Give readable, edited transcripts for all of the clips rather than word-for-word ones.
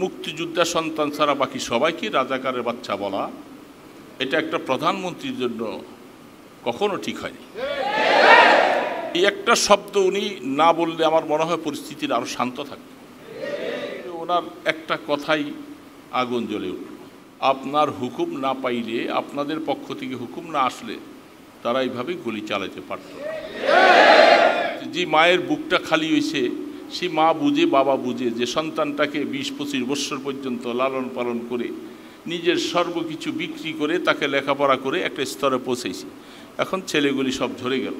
মুক্তিযোদ্ধা সন্তান ছাড়া বাকি সবাইকে রাজাকারের বাচ্চা বলা, এটা একটা প্রধানমন্ত্রীর জন্য কখনো ঠিক হয়নি। এই একটা শব্দ উনি না বললে আমার মনে হয় পরিস্থিতির আরও শান্ত থাকবে। ওনার একটা কথাই আগুন জ্বলে উঠল, আপনার হুকুম না পাইলে, আপনাদের পক্ষ থেকে হুকুম না আসলে তারা এইভাবে গুলি চালাতে পারত না। যে মায়ের বুকটা খালি হয়েছে, সে মা বুঝে, বাবা বুঝে যে সন্তানটাকে 20-25 বৎসর পর্যন্ত লালন পালন করে নিজের সর্বকিছু বিক্রি করে তাকে লেখাপড়া করে একটা স্তরে পৌঁছেছে। এখন ছেলেগুলি সব ঝরে গেল।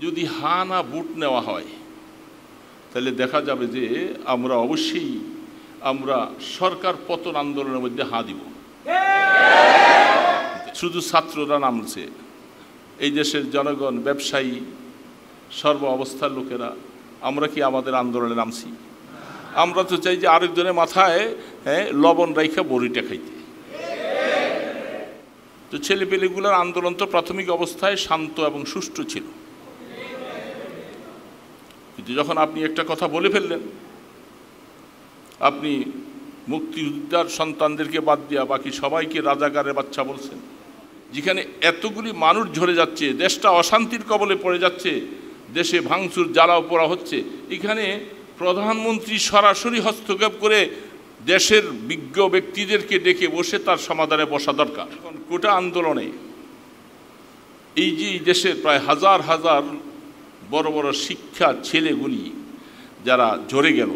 যদি হা না বুট নেওয়া হয় তাহলে দেখা যাবে যে আমরা অবশ্যই সরকার পতন আন্দোলনের মধ্যে হা দিব। শুধু ছাত্ররা নামছে, এই দেশের জনগণ, ব্যবসায়ী, সর্ব অবস্থার লোকেরা আমরা কি আমাদের আন্দোলনে নামছি? আমরা তো চাই যে আরেকজনের মাথায় লবণ রাইখা বড়িটা খাইতে। তো ছেলেপেলেগুলোর আন্দোলন তো প্রাথমিক অবস্থায় শান্ত এবং সুষ্ঠু ছিল, কিন্তু যখন আপনি একটা কথা বলে ফেললেন, আপনি মুক্তিযোদ্ধার সন্তানদেরকে বাদ দিয়া বাকি সবাইকে রাজাকারের বাচ্চা বলছেন, যেখানে এতগুলি মানুষ ঝরে যাচ্ছে, দেশটা অশান্তির কবলে পড়ে যাচ্ছে, দেশে ভাঙচুর জ্বালাও পোড়া হচ্ছে, এখানে প্রধানমন্ত্রী সরাসরি হস্তক্ষেপ করে দেশের বিজ্ঞ ব্যক্তিদেরকে ডেকে বসে তার সমাধানে বসা দরকার। কোটা আন্দোলনে এই যে দেশের প্রায় হাজার হাজার বড় বড় শিক্ষা ছেলেগুলি যারা ঝরে গেল,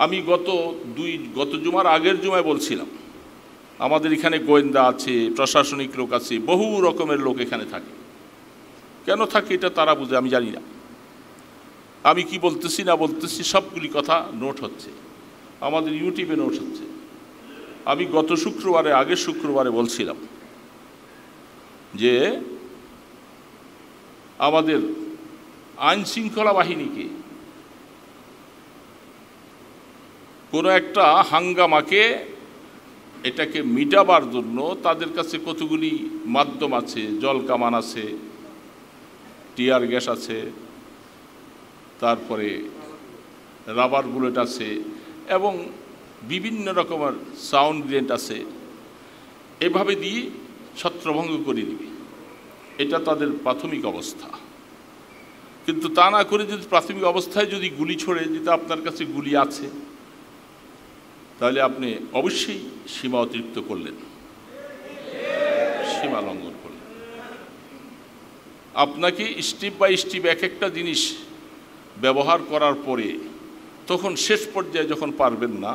আমি গত জুমার আগের জুমায় বলছিলাম, আমাদের এখানে গোয়েন্দা আছে, প্রশাসনিক লোক আছে, বহু রকমের লোক এখানে থাকে। কেন থাকে এটা তারা বুঝে, আমি জানি না। আমি কি বলতেছি না বলতেছি সবগুলি কথা নোট হচ্ছে, আমাদের ইউটিউবে নোট হচ্ছে। আমি আগের শুক্রবারে বলছিলাম যে আমাদের আইন শৃঙ্খলা বাহিনীকে কোনো একটা হাঙ্গামাকে এটাকে মিটাবার জন্য তাদের কাছে কতগুলি মাধ্যম আছে, জল কামান আছে, টিয়ার গ্যাস আছে, তারপরে রাবার বুলেট আছে এবং বিভিন্ন রকমের সাউন্ড গ্রেনেড আছে। এভাবে দিয়ে ছত্রভঙ্গ করে দিবে, এটা তাদের প্রাথমিক অবস্থা। কিন্তু তা না করে যদি প্রাথমিক অবস্থায় যদি গুলি ছোড়ে, যদি আপনার কাছে গুলি আছে, তাহলে আপনি অবশ্যই সীমা অতিরিক্ত করলেন, সীমা লঙ্ঘন করলেন। আপনাকে স্টেপ বাই স্টেপ এক একটা জিনিস ব্যবহার করার পরে তখন শেষ পর্যায়ে যখন পারবেন না,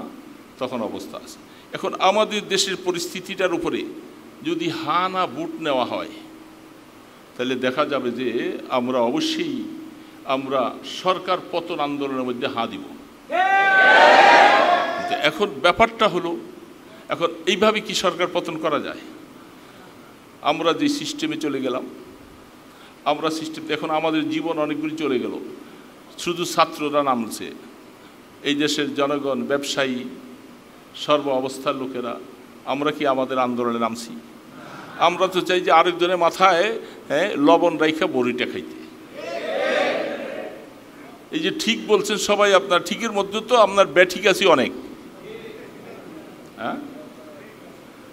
তখন অবস্থা আছে। এখন আমাদের দেশের পরিস্থিতিটার উপরে যদি হা না বুট নেওয়া হয়, তাহলে দেখা যাবে যে আমরা অবশ্যই সরকার পতন আন্দোলনের মধ্যে হা দিব। এখন ব্যাপারটা হলো, এখন এইভাবে কি সরকার পতন করা যায়? আমরা যে সিস্টেমে চলে গেলাম, এখন আমাদের জীবন অনেকগুলি চলে গেল। শুধু ছাত্ররা নামছে, এই দেশের জনগণ, ব্যবসায়ী, সর্ব অবস্থার লোকেরা আমরা কি আমাদের আন্দোলনে নামছি? আমরা তো চাই যে আরেকজনের মাথায় লবণ রাইখা বড়িটা খাইতে। এই যে ঠিক বলছেন সবাই, আপনার ঠিকের মধ্যে তো আপনার ব্যাঠিক আছে অনেক। হ্যাঁ,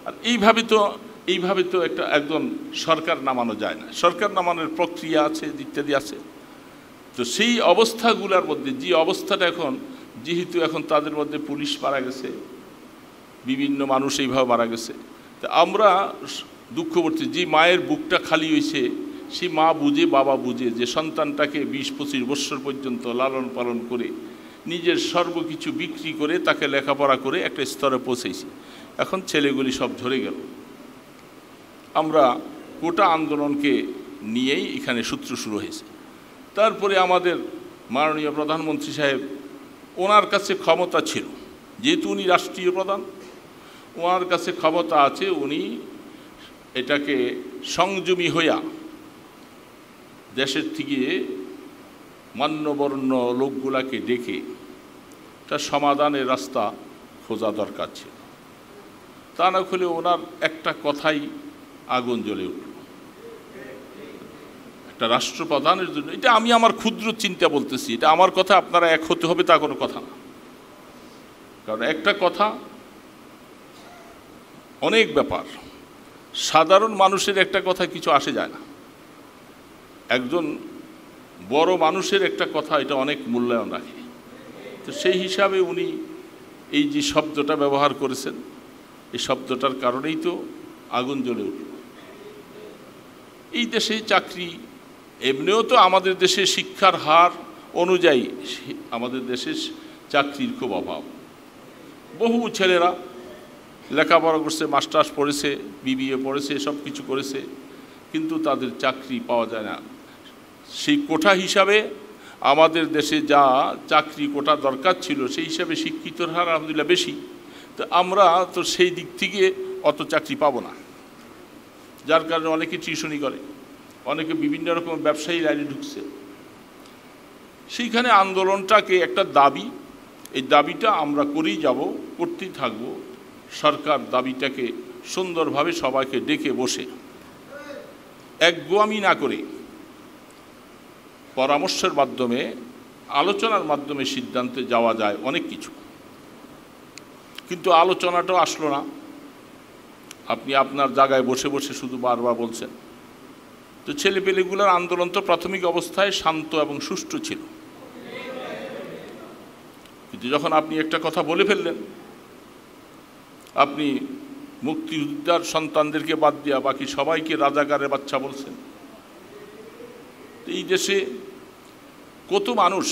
আর এইভাবে তো একজন সরকার নামানো যায় না। সরকার নামানোর প্রক্রিয়া আছে, ইত্যাদি আছে। তো সেই অবস্থাগুলোর মধ্যে যে অবস্থাটা যেহেতু এখন তাদের মধ্যে পুলিশ মারা গেছে, বিভিন্ন মানুষ এইভাবে মারা গেছে, তা আমরা দুঃখ করছি। যে মায়ের বুকটা খালি হয়েছে, সে মা বুঝে, বাবা বুঝে যে সন্তানটাকে 20-25 বৎসর পর্যন্ত লালন পালন করে নিজের সর্বকিছু বিক্রি করে তাকে লেখাপড়া করে একটা স্তরে পৌঁছেছে। এখন ছেলেগুলি সব ঝরে গেল। আমরা কোটা আন্দোলনকে নিয়েই এখানে সূত্র শুরু হয়েছে। তারপরে আমাদের মাননীয় প্রধানমন্ত্রী সাহেব, ওনার কাছে ক্ষমতা ছিল, যেহেতু উনি রাষ্ট্রীয় প্রধান, ওনার কাছে ক্ষমতা আছে, উনি এটাকে সংযমী হইয়া দেশের থেকে মান্যবর্ণ লোকগুলাকে ডেকে একটা সমাধানের রাস্তা খোঁজা দরকার ছিল। তা না হলে ওনার একটা কথাই আগুন জ্বলে উঠল। একটা রাষ্ট্রপ্রধানের জন্য, এটা আমি আমার ক্ষুদ্র চিন্তা বলতেছি, এটা আমার কথা, আপনারা এক হতে হবে তা কোনো কথা না। কারণ একটা কথা, অনেক ব্যাপার, সাধারণ মানুষের একটা কথা কিছু আসে যায় না, একজন বড় মানুষের একটা কথা এটা অনেক মূল্যায়ন রাখে। তো সেই হিসাবে উনি এই যে শব্দটা ব্যবহার করেছেন, এই শব্দটার কারণেই তো আগুন জ্বলে উঠল। এই দেশে চাকরি, এমনিও তো আমাদের দেশে শিক্ষার হার অনুযায়ী আমাদের দেশে চাকরির খুব অভাব। বহু ছেলেরা লেখাপড়া করছে, মাস্টার্স পড়েছে, বিবিএ পড়েছে, সব কিছু করেছে, কিন্তু তাদের চাকরি পাওয়া যায় না। সেই কোটা হিসাবে আমাদের দেশে যা চাকরি কোটা দরকার ছিল সেই হিসাবে শিক্ষিতর হার আলহামদুলিল্লাহ বেশি। তো আমরা তো সেই দিক থেকে অত চাকরি পাবো না, যার কারণে অনেকে টিউশনি করে, অনেকে বিভিন্ন রকম ব্যবসায়ী লাইনে ঢুকছে। সেইখানে আন্দোলনটাকে একটা দাবি, এই দাবিটা আমরা করেই যাব, করতেই থাকবো। সরকার দাবিটাকে সুন্দরভাবে সবাইকে ডেকে বসে একগুয়ামি না করে পরামর্শের মাধ্যমে, আলোচনার মাধ্যমে সিদ্ধান্তে যাওয়া যায় অনেক কিছু। কিন্তু আলোচনাটাও আসলো না, আপনি আপনার জায়গায় বসে বসে শুধু বারবার বলছেন। তো ছেলেপেলেগুলোর আন্দোলন তো প্রাথমিক অবস্থায় শান্ত এবং সুষ্ঠু ছিল, কিন্তু যখন আপনি একটা কথা বলে ফেললেন, আপনি মুক্তিযোদ্ধার সন্তানদেরকে বাদ দিয়া বাকি সবাইকে রাজাকারের বাচ্চা বলছেন। এই দেশে কত মানুষ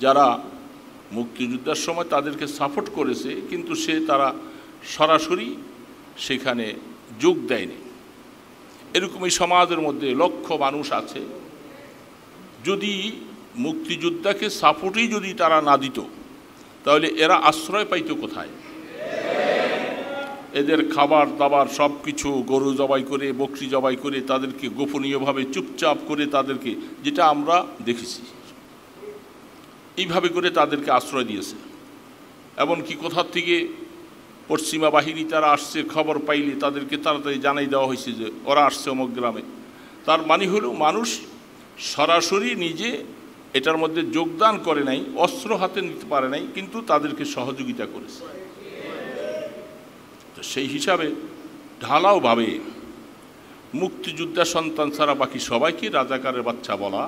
যারা মুক্তিযুদ্ধের সময় তাদেরকে সাপোর্ট করেছে, কিন্তু তারা সরাসরি সেখানে যোগ দেয়নি। এরকম এই সমাজের মধ্যে লক্ষ মানুষ আছে, যদি মুক্তিযোদ্ধাকে সাপোর্টই যদি তারা না দিত, তাহলে এরা আশ্রয় পাইত কোথায়? এদের খাবার দাবার সব কিছু গরু জবাই করে, বকরি জবাই করে, তাদেরকে গোপনীয়ভাবে চুপচাপ করে তাদেরকে, যেটা আমরা দেখেছি, এইভাবে করে তাদেরকে আশ্রয় দিয়েছে। এমনকি কোথার থেকে পশ্চিমা বাহিনী তারা আসছে, খবর পাইলে তাদেরকে তাড়াতাড়ি জানাই দেওয়া হয়েছে যে ওরা আসছে অমুক গ্রামে। তার মানে হলো মানুষ সরাসরি নিজে এটার মধ্যে যোগদান করে নাই, অস্ত্র হাতে নিতে পারে নাই, কিন্তু তাদেরকে সহযোগিতা করেছে। তো সেই হিসাবে ঢালাওভাবে মুক্তিযোদ্ধা সন্তান ছাড়া বাকি সবাইকে রাজাকারের বাচ্চা বলা,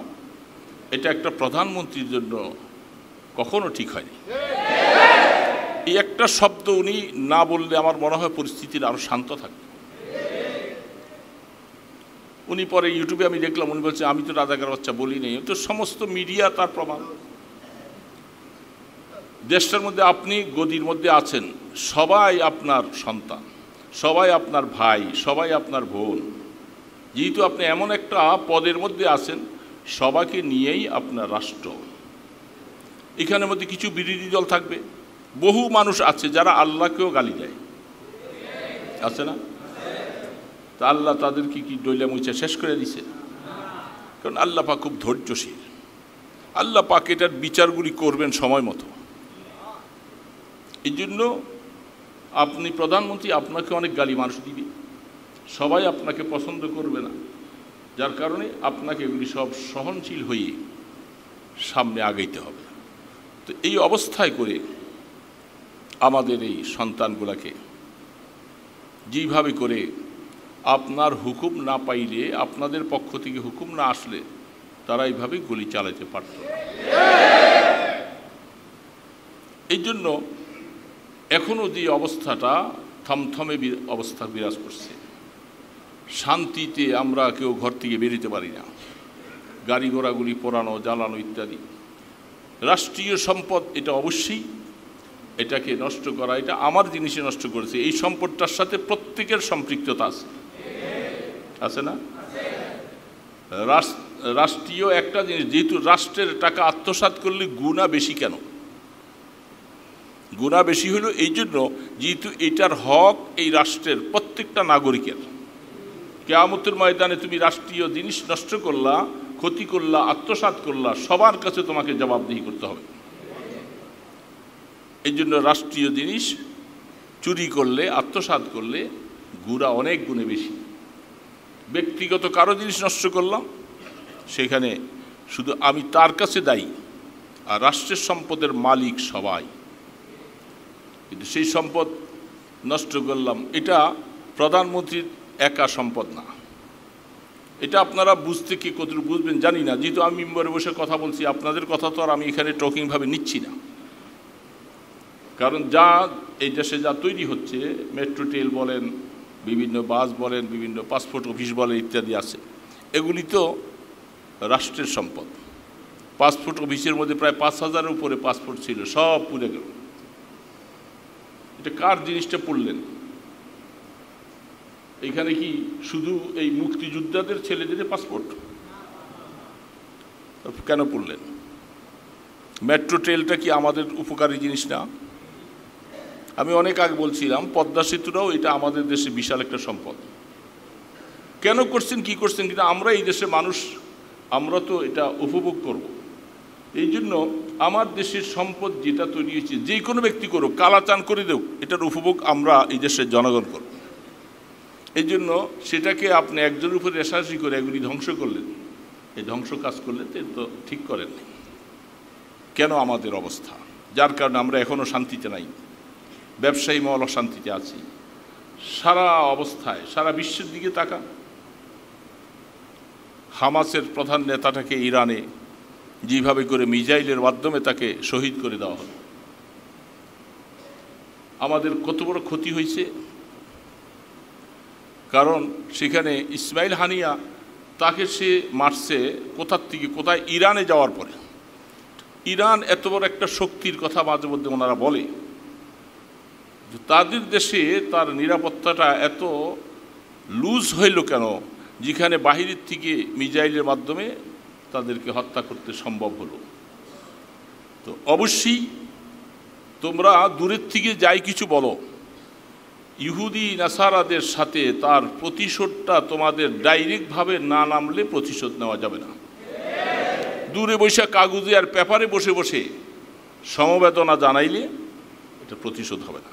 এটা একটা প্রধানমন্ত্রীর জন্য কখনো ঠিক হয়নি। এই একটা শব্দ উনি না বললে আমার মনে হয় পরিস্থিতির আরো শান্ত থাকবে। উনি পরে ইউটিউবে আমি দেখলাম, উনি বলছে আমি তো রাজাকার বাচ্চা বলি নেই। তো সমস্ত মিডিয়া তার প্রমাণ। দেশটার মধ্যে আপনি গদির মধ্যে আছেন, সবাই আপনার সন্তান, সবাই আপনার ভাই, সবাই আপনার বোন। যেহেতু আপনি এমন একটা পদের মধ্যে আছেন, সবাইকে নিয়েই আপনার রাষ্ট্র। এখানের মধ্যে কিছু বিরোধী দল থাকবে, বহু মানুষ আছে যারা আল্লাহকেও গালি দেয়, আছে না? তা আল্লাহ তাদেরকে কি ডইলা মুইচা শেষ করে দিছে? কারণ আল্লাহ পাক খুব ধৈর্যশীল। আল্লাহ পাক এটার বিচারগুলি করবেন সময় মতো। এই জন্য আপনি প্রধানমন্ত্রী, আপনাকে অনেক গালি মানুষ দিবে, সবাই আপনাকে পছন্দ করবে না, যার কারণে আপনাকে এগুলি সব সহনশীল হয়ে সামনে আগাইতে হবে। তো এই অবস্থায় করে আমাদের এই সন্তানগুলোকে যেভাবে করে আপনার হুকুম না পাইলে, আপনাদের পক্ষ থেকে হুকুম না আসলে তারা এইভাবে গুলি চালাতে পারত না। এই জন্য এখনও যে অবস্থাটা থমথমে অবস্থা বিরাজ করছে, শান্তিতে আমরা কেউ ঘর থেকে বেরোতে পারি না, গাড়ি ঘোড়াগুলি পোড়ানো, জ্বালানো ইত্যাদি। রাষ্ট্রীয় সম্পদ এটা অবশ্যই, এটাকে নষ্ট করা, এটা আমার জিনিসে নষ্ট করেছে, এই সম্পদটার সাথে প্রত্যেকের সম্পৃক্ততা আছে, আছে না? রাষ্ট্রীয় একটা জিনিস, যেহেতু রাষ্ট্রের টাকা আত্মসাৎ করলে গুণা বেশি। কেন গুণা বেশি হলো? এই জন্য যেহেতু এটার হক এই রাষ্ট্রের প্রত্যেকটা নাগরিকের। কিয়ামতের ময়দানে তুমি রাষ্ট্রীয় জিনিস নষ্ট করলা, ক্ষতি করলা, আত্মসাৎ করলা, সবার কাছে তোমাকে জবাবদিহি করতে হবে। এই জন্য রাষ্ট্রীয় জিনিস চুরি করলে, আত্মসাৎ করলে গুণা অনেক গুণে বেশি। ব্যক্তিগত কারো জিনিস নষ্ট করলাম, সেখানে শুধু আমি তার কাছে দায়ী, আর রাষ্ট্রের সম্পদের মালিক সবাই। কিন্তু সেই সম্পদ নষ্ট করলাম। এটা প্রধানমন্ত্রীর একা সম্পদ না, এটা আপনারা বুঝতে কি কতটুকু বুঝবেন জানি না। যেহেতু আমি মেম্বারে বসে কথা বলছি, আপনাদের কথা তো আর আমি এখানে টকিংভাবে নিচ্ছি না। কারণ যা এই দেশে যা তৈরি হচ্ছে, মেট্রো রেল বলেন, বিভিন্ন বাস বলেন, বিভিন্ন পাসপোর্ট অফিস বলেন, ইত্যাদি আছে, এগুলি তো রাষ্ট্রের সম্পদ। পাসপোর্ট অফিসের মধ্যে প্রায় 5,000-এর উপরে পাসপোর্ট ছিল, সব পুড়ে গেল। এটা কার জিনিসটা পড়লেন? এখানে কি শুধু এই মুক্তিযোদ্ধাদের ছেলেদের পাসপোর্ট? কেন পড়লেন? মেট্রো ট্রেলটা কি আমাদের উপকারী জিনিস না? আমি অনেক আগে বলছিলাম পদ্মা সেতুটাও এটা আমাদের দেশে বিশাল একটা সম্পদ। কেন করছেন, কি করছেন, কিন্তু আমরা এই দেশের মানুষ, আমরা তো এটা উপভোগ করব। এই জন্য আমার দেশের সম্পদ যেটা তৈরি হয়েছে, যে কোনো ব্যক্তি করুক, কালাচান করে দেও, এটার উপভোগ আমরা এই দেশের জনগণ করব। এই জন্য সেটাকে আপনি একজনের উপরে রেশারেশি করে এগুলি ধ্বংস করলেন, এই ধ্বংস কাজ করলেন তো ঠিক করেননি। কেন আমাদের অবস্থা? যার কারণে আমরা এখনও শান্তিতে নাই, ব্যবসায়ী মহল শান্তিতে আছি। সারা অবস্থায় সারা বিশ্বের দিকে তাকা, হামাসের প্রধান নেতাটাকে ইরানে যেভাবে করে মিসাইলের মাধ্যমে তাকে শহীদ করে দেওয়া হলো, আমাদের কত বড় ক্ষতি হয়েছে। কারণ সেখানে ইসমাইল হানিয়া তাকে সে মারছে কোথার থেকে কোথায়, ইরানে যাওয়ার পরে। ইরান এত বড় একটা শক্তির কথা মাঝে মধ্যে ওনারা বলে, তাদের দেশে তার নিরাপত্তাটা এত লুজ হইল কেন, যেখানে বাহিরের থেকে মিসাইলের মাধ্যমে তাদেরকে হত্যা করতে সম্ভব হলো। তো অবশ্যই তোমরা দূরের থেকে যাই কিছু বলো, ইহুদি নাসারাদের সাথে তার প্রতিশোধটা তোমাদের ডাইরেক্টভাবে না নামলে প্রতিশোধ নেওয়া যাবে না। দূরে বসে কাগজে আর পেপারে বসে বসে সমবেদনা জানাইলে এটা প্রতিশোধ হবে না।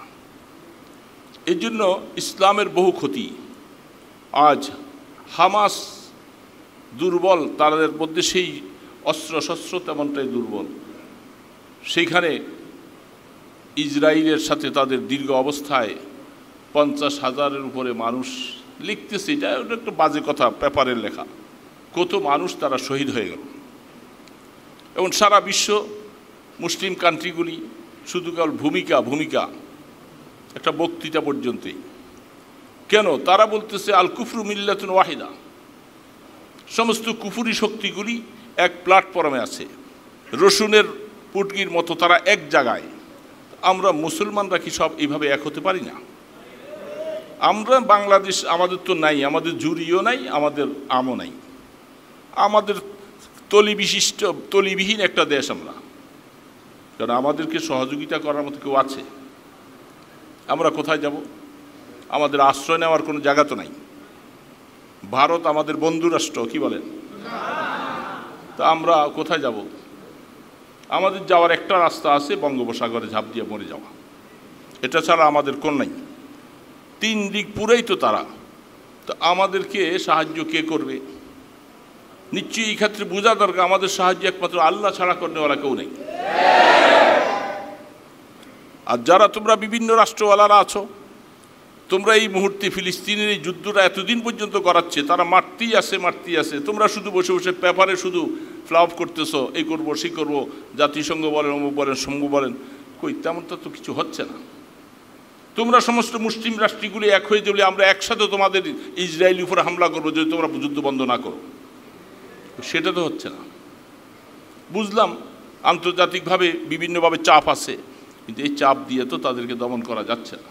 এই জন্য ইসলামের বহু ক্ষতি। আজ হামাস দুর্বল, তাদের মধ্যে সেই অস্ত্র শস্ত্র তেমনটাই দুর্বল। সেইখানে ইসরায়েলের সাথে তাদের দীর্ঘ অবস্থায় 50,000-এর উপরে মানুষ লিখতেছে, এটা একটা বাজে কথা, পেপারের লেখা, কত মানুষ তারা শহীদ হয়ে গেল। এবং সারা বিশ্ব মুসলিম কান্ট্রিগুলি শুধু কেবল ভূমিকা একটা বক্তৃতা পর্যন্তই। কেন? তারা বলতেছে আল কুফরু মিল্লাতুন ওয়াহিদা, সমস্ত কুফুরি শক্তিগুলি এক প্ল্যাটফর্মে আছে, রসুনের পুটকির মতো তারা এক জায়গায়। আমরা মুসলমানরা কি সব এইভাবে এক হতে পারি না? আমরা বাংলাদেশ, আমাদের তো নাই, আমাদের জুরিও নাই, আমাদের আমও নাই, আমাদের তলিবিহীন একটা দেশ আমরা। কারণ আমাদেরকে সহযোগিতা করার মতো কেউ আছে? আমরা কোথায় যাব? আমাদের আশ্রয় নেওয়ার কোনো জায়গা তো নাই। ভারত আমাদের বন্ধু রাষ্ট্র, কি বলেন? তা আমরা কোথায় যাব? আমাদের যাওয়ার একটা রাস্তা আছে, বঙ্গোপসাগরে ঝাঁপ দিয়ে মরে যাওয়া, এটা ছাড়া আমাদের কোন নাই। 3 দিক পুরাই তো তারা, তো আমাদেরকে সাহায্য কে করবে? নিশ্চয়ই এই ক্ষেত্রে বোঝা দরকার আমাদের সাহায্য একমাত্র আল্লাহ ছাড়া করনেওয়ালা কেউ নেই। আর যারা তোমরা বিভিন্ন রাষ্ট্রওয়ালারা আছো, তোমরা এই মুহূর্তে ফিলিস্তিনের এই যুদ্ধটা এতদিন পর্যন্ত করাচ্ছে, তারা মারতেই আছে। তোমরা শুধু বসে বসে পেপারে শুধু ফ্লাপ করতেছো, এই করবো সেই করবো, জাতিসংঘ বলেন, অমুক বলেন, সমুক বলেন, কই তেমনটা তো কিছু হচ্ছে না। তোমরা সমস্ত মুসলিম রাষ্ট্রগুলি এক হয়ে যাবে, আমরা একসাথে তোমাদের ইসরায়েলের উপরে হামলা করবো যদি তোমরা যুদ্ধ বন্ধ না করো। সেটা তো হচ্ছে না। বুঝলাম আন্তর্জাতিকভাবে বিভিন্নভাবে চাপ আছে, কিন্তু এই চাপ দিয়ে তো তাদেরকে দমন করা যাচ্ছে না,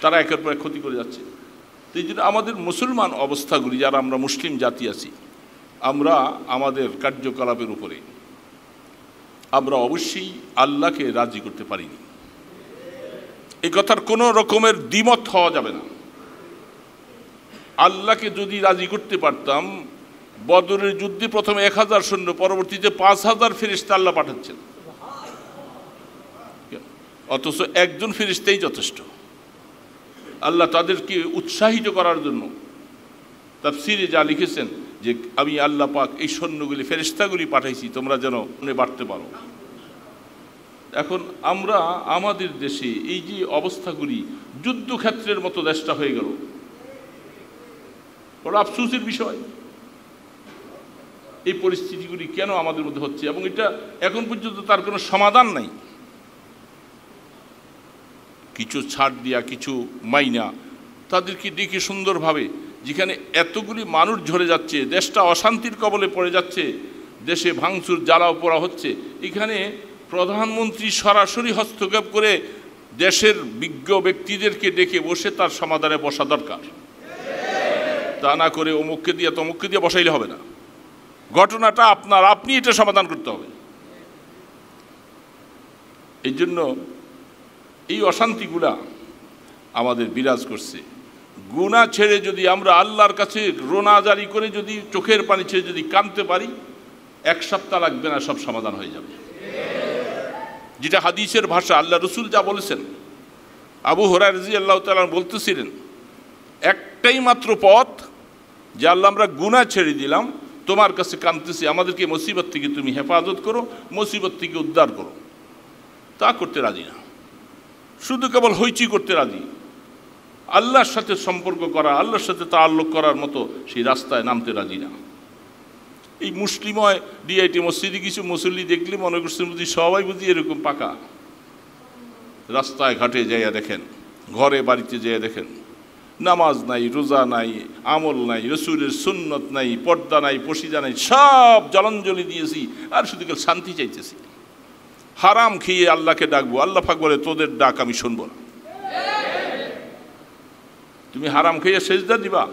তারা একের পর এক ক্ষতি করে যাচ্ছে। তো এই জন্য আমাদের মুসলমান অবস্থাগুলি, যারা আমরা মুসলিম জাতি আছি, আমরা আমাদের কার্যকলাপের উপরে আমরা অবশ্যই আল্লাহকে রাজি করতে পারিনি। এই কথার কোনো রকমের দ্বিমত হওয়া যাবে না। আল্লাহকে যদি রাজি করতে পারতাম, বদরের যুদ্ধে প্রথমে 1000 সৈন্য, পরবর্তীতে 5000 ফেরেশতা আল্লাহ পাঠাচ্ছেন, অথচ একজন ফেরেশতাই যথেষ্ট। আল্লাহ তাদেরকে উৎসাহিত করার জন্য তাফসীরে যা লিখেছেন যে আমি আল্লাহ পাক এই সৈন্যগুলি ফেরেশতাগুলি পাঠাইছি তোমরা যেন বাড়তে পারো। এখন আমরা আমাদের দেশে এই যে অবস্থাগুলি, যুদ্ধক্ষেত্রের মতো দেশটা হয়ে গেল, বড় আফসোসের বিষয়। এই পরিস্থিতিগুলি কেন আমাদের মধ্যে হচ্ছে এবং এটা এখন পর্যন্ত তার কোনো সমাধান নাই। কিছু ছাড় দিয়া, কিছু মাইনা তাদেরকে ডেকে সুন্দরভাবে, যেখানে এতগুলি মানুষ ঝরে যাচ্ছে, দেশটা অশান্তির কবলে পড়ে যাচ্ছে, দেশে ভাঙচুর জ্বালাও পোড়া হচ্ছে, এখানে প্রধানমন্ত্রী সরাসরি হস্তক্ষেপ করে দেশের বিজ্ঞ ব্যক্তিদেরকে ডেকে বসে তার সমাধানে বসা দরকার। তা না করে অমুককে দিয়ে তমুককে দিয়ে বসাইলে হবে না। ঘটনাটা আপনি এটা সমাধান করতে হবে। এই জন্য এই অশান্তিগুলা আমাদের বিরাজ করছে। গুনাহ ছেড়ে যদি আমরা আল্লাহর কাছে রোনা জারি করে যদি চোখের পানি ছেড়ে যদি কাঁদতে পারি, 1 সপ্তাহ লাগবে না, সব সমাধান হয়ে যাবে। যেটা হাদিসের ভাষা, আল্লাহ রসুল যা বলেছেন। আবু হুরায়রা রাদিয়াল্লাহু তাআলা বলতেছিলেন, একটাই মাত্র পথ যে আল্লাহ আমরা গুনাহ ছেড়ে দিলাম, তোমার কাছে কাঁদতেছি, আমাদেরকে মুসিবত থেকে তুমি হেফাজত করো, মুসিবত থেকে উদ্ধার করো। তা করতে রাজি না, শুধু কেবল হইচি করতে রাজি। আল্লাহর সাথে সম্পর্ক করা, আল্লাহর সাথে তাআল্লুক করার মতো সেই রাস্তায় নামতে রাজি না। এই মুসলিময় ডিআইটি মসজিদে কিছু মুসল্লি দেখলে মনে করছেন বুঝি সবাই বুঝি এরকম পাকা। রাস্তায় ঘাটে যাইয়া দেখেন, ঘরে বাড়িতে যাইয়া দেখেন, নামাজ নাই, রোজা নাই, আমল নাই, রসুলের সুন্নত নাই, পর্দা নাই, পশিদা নাই, সব জলাঞ্জলি দিয়েছি আর শুধু কেউ শান্তি চাইতেছি। হারাম খেয়ে আল্লাহকে ডাকবো, আল্লাহ পাক বলে তোদের ডাক আমি শুনবো না। তুমি হারাম খেয়ে সেজদা দিবা,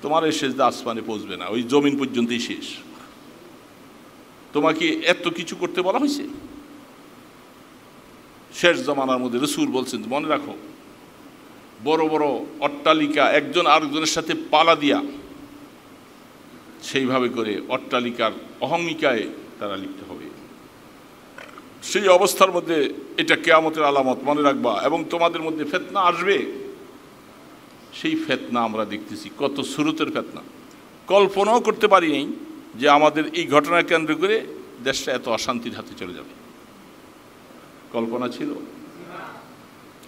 তোমার এই সেজদা আসমানে পৌঁছবে না, ওই জমিন পর্যন্তই শেষ। তোমাকে এত কিছু করতে বলা হয়েছে। শেষ জমানার মধ্যে রসুল বলছেন, মনে রাখো, বড় বড় অট্টালিকা একজন আরেকজনের সাথে পালা দিয়া সেইভাবে করে অট্টালিকার অহংকারে তারা লিপ্ত হবে। সেই অবস্থার মধ্যে এটা কিয়ামতের আলামত, মনে রাখবা। এবং তোমাদের মধ্যে ফিতনা আসবে। সেই ফিতনা আমরা দেখতেছি, কত শুরুতের ফিতনা। কল্পনাও করতে পারি নাই যে আমাদের এই ঘটনা কেন্দ্র করে দেশটা এত অশান্তির হাতে চলে যাবে। কল্পনা ছিল?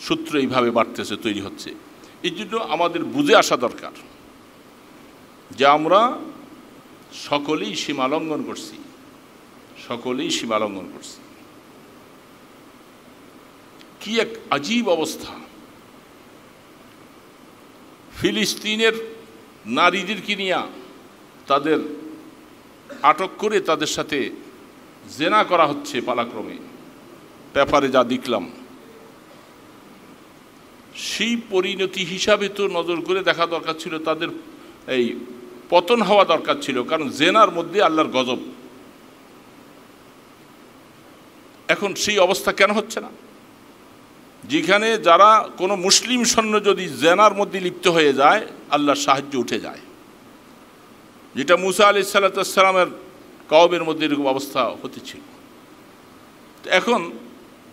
সূত্র এইভাবে বাড়তেছে, তৈরি হচ্ছে। এই জন্য আমাদের বুঝে আসা দরকার যে আমরা সকলেই সীমা লঙ্ঘন করছি, সকলেই সীমা লঙ্ঘন করছি। কি এক আজীব অবস্থা! ফিলিস্তিনের নারীদেরকে নিয়ে তাদের আটক করে তাদের সাথে জেনা করা হচ্ছে পালাক্রমে। পেপারে যা দেখলাম, সেই পরিণতি হিসাবে তো নজর করে দেখা দরকার ছিল, তাদের এই পতন হওয়া দরকার ছিল। কারণ জেনার মধ্যে আল্লাহর গজব। এখন সেই অবস্থা কেন হচ্ছে না? যেখানে যারা কোনো মুসলিম সৈন্য যদি জেনার মধ্যে লিপ্ত হয়ে যায়, আল্লাহর সাহায্য উঠে যায়। যেটা মুসা আলাইহিস সালামের কওমের মধ্যে এরকম অবস্থা হতেছিল। এখন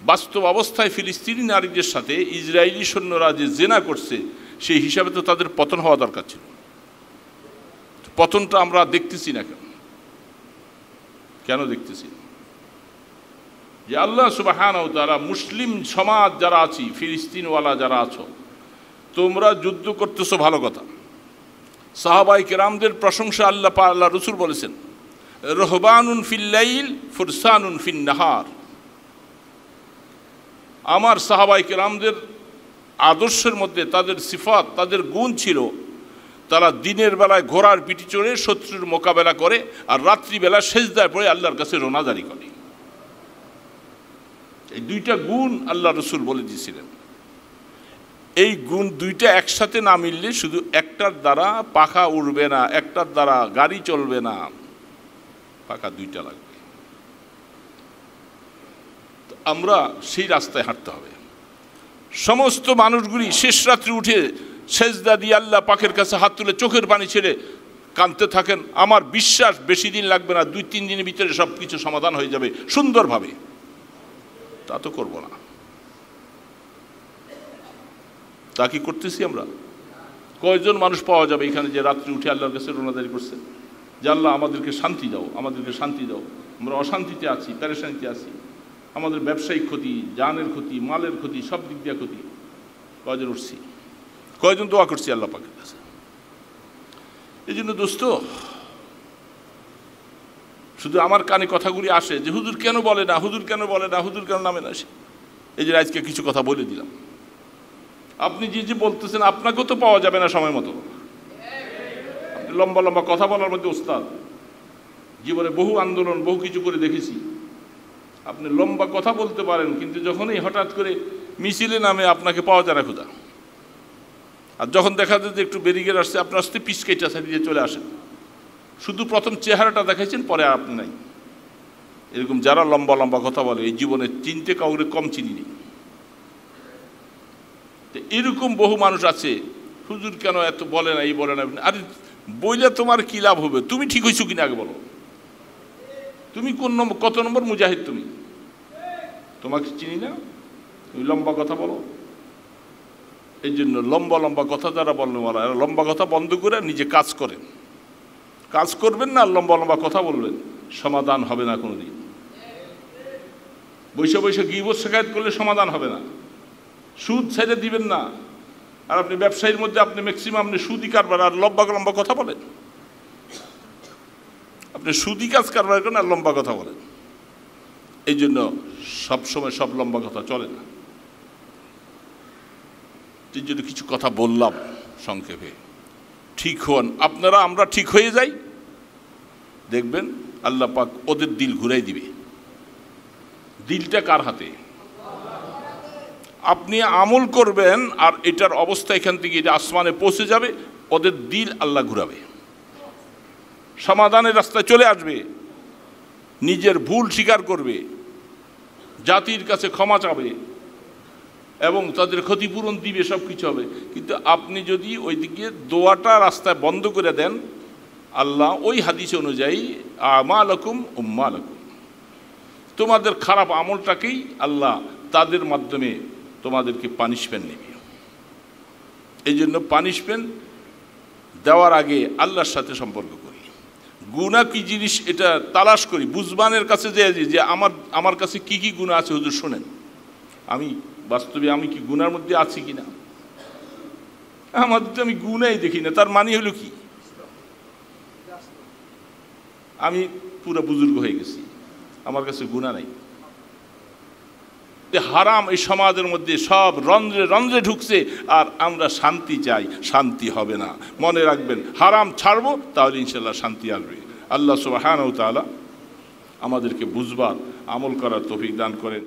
বাস্তব অবস্থায় ফিলিস্তিনি নারীদের সাথে ইসরায়েলি সৈন্যরা যে জেনা করছে, সেই হিসাবে তো তাদের পতন হওয়া দরকার ছিল। পতনটা আমরা দেখতেছি না কেন? কেন দেখতেছি? যে আল্লাহ সুবহানাহু ওয়া তাআলা মুসলিম সমাজ যারা আছি, ফিলিস্তিনওয়ালা যারা আছো, তোমরা যুদ্ধ করতেছো, ভালো কথা। সাহাবায়ে কেরামদের প্রশংসা আল্লাহ রসুল বলেছেন, রহবানুন ফিল লাইল ফুরসানুন ফিন নাহার। আমার সাহাবায়ে কেরামদের আদর্শের মধ্যে তাদের সিফাত, তাদের গুণ ছিল, তারা দিনের বেলায় ঘোড়ার পিঠে চড়ে শত্রুর মোকাবেলা করে, আর রাত্রিবেলা সেজদায় পড়ে আল্লাহর কাছে রোনাজারি করে। এই দুইটা গুণ আল্লাহ রসুল বলে দিয়েছিলেন। এই গুণ দুইটা একসাথে না মিললে শুধু একটার দ্বারা পাখা উড়বে না, একটার দ্বারা গাড়ি চলবে না, পাখা দুইটা লাগবে। আমরা সেই রাস্তায় হাঁটতে হবে। সমস্ত মানুষগুলি শেষ রাত্রে উঠে সেজদা দিয়ে আল্লাহ পাকের কাছে হাত তুলে চোখের পানি ছেড়ে কাঁদতে থাকেন। আমার বিশ্বাস বেশি দিন লাগবে না, 2-3 দিনের ভিতরে সব কিছু সমাধান হয়ে যাবে সুন্দরভাবে। তা তো করবো না। তা কি করতেছি আমরা? কয়জন মানুষ পাওয়া যাবে এখানে যে রাত্রি উঠে আল্লাহর কাছে রোনাজারি করছে যে আল্লাহ আমাদেরকে শান্তি দাও, আমাদেরকে শান্তি দাও, আমরা অশান্তিতে আছি, পেরেশানিতে আছি। আমাদের ব্যবসায়িক ক্ষতি, জানের ক্ষতি, মালের ক্ষতি, সব দিক দিয়ে ক্ষতি। কয়জন উঠছি, কয়জন দোয়া করছি আল্লাহ পাকের কাছে। এই জন্য দোস্ত, শুধু আমার কানে কথাগুলি আসে যে হুজুর কেন বলে না, হুজুর কেন বলে না, হুজুর কেন নামে না আসে। এই যে আজকে কিছু কথা বলে দিলাম। আপনি যে বলতেছেন আপনাকেও তো পাওয়া যাবে না সময় মতো। আপনি লম্বা লম্বা কথা বলার মধ্যে ওস্তাদ, জীবনে বহু আন্দোলন বহু কিছু করে দেখেছি। আপনি লম্বা কথা বলতে পারেন, কিন্তু যখনই হঠাৎ করে মিছিলে নামে আপনাকে পাওয়া যায় না খুদা। আর যখন দেখা যায় যে একটু ব্যারিকেড আসছে, আপনার আসতে পিসকেটা দিয়ে চলে আসেন। শুধু প্রথম চেহারাটা দেখাইছেন, পরে আর আপনি নাই। এরকম যারা লম্বা লম্বা কথা বলে এই জীবনে চিনতে কাউরে কম চিনি নেই। এরকম বহু মানুষ আছে, হুজুর কেন এত বলে না, এই বলে না। আরে বইলে তোমার কি লাভ হবে? তুমি ঠিক হয়েছো কিনা আগে বলো। তুমি কোন নম্বর, কত নম্বর মুজাহিদ তুমি? তোমাকে চিনি না, তুমি লম্বা কথা বলো। এই জন্য লম্বা লম্বা কথা যারা বলবে, এরা লম্বা কথা বন্ধ করে নিজে কাজ করেন। কাজ করবেন না, লম্বা লম্বা কথা বলবেন, সমাধান হবে না কোনোদিন। বৈশা বৈশা গীবত শিকায়েত করলে সমাধান হবে না। সুদ ছেড়ে দিবেন না। আর আপনি ব্যবসায়ীর মধ্যে আপনি ম্যাক্সিমাম আপনি সুদি কারবার আর লম্বা লম্বা কথা বলেন। আপনি সুদি কাজ কারবার করেন আর লম্বা কথা বলেন। এই জন্য সবসময় সব লম্বা কথা চলে না। এই জন্য কিছু কথা বললাম সংক্ষেপে। ঠিক হন আপনারা, আমরা ঠিক হয়ে যাই, দেখবেন আল্লাহ পাক ওদের দিল ঘুরাই দিবে। দিলটা কার হাতে? আপনি আমল করবেন আর এটার অবস্থা এখান থেকে এটা আসমানে পৌঁছে যাবে, ওদের দিল আল্লাহ ঘুরাবে, সমাধানের রাস্তায় চলে আসবে, নিজের ভুল স্বীকার করবে, জাতির কাছে ক্ষমা চাবে এবং তাদের ক্ষতিপূরণ দিবে, সব কিছু হবে। কিন্তু আপনি যদি ওইদিকে দোয়াটা রাস্তায় বন্ধ করে দেন, আল্লাহ ওই হাদিস অনুযায়ী আমালাকুম উম্মালাকুম, তোমাদের খারাপ আমলটাকেই আল্লাহ তাদের মাধ্যমে তোমাদেরকে পানিশমেন্ট নেবে। এই জন্য পানিশমেন্ট দেওয়ার আগে আল্লাহর সাথে সম্পর্ক করি। গুনাহ কি জিনিস এটা তালাশ করি, বুঝবানের কাছে যে আমার কাছে কি কি গুনাহ আছে হুজুর শোনেন, আমি বাস্তবে আমি কি গুনার মধ্যে আছি কিনা। আমাদের তো আমি গুনাই দেখি না, তার মানে হলো কি আমি পুরো বুজুর্গ হয়ে গেছি, আমার কাছে গুনাহ নাই। হারাম এই সমাজের মধ্যে সব রন্ধ্রে রন্ধ্রে ঢুকছে, আর আমরা শান্তি চাই, শান্তি হবে না। মনে রাখবেন, হারাম ছাড়বো তাহলে ইনশাল্লাহ শান্তি আসবে। আল্লাহ সুবহানাহু ওয়া তাআলা আমাদেরকে বুঝবার, আমল করার তৌফিক দান করেন।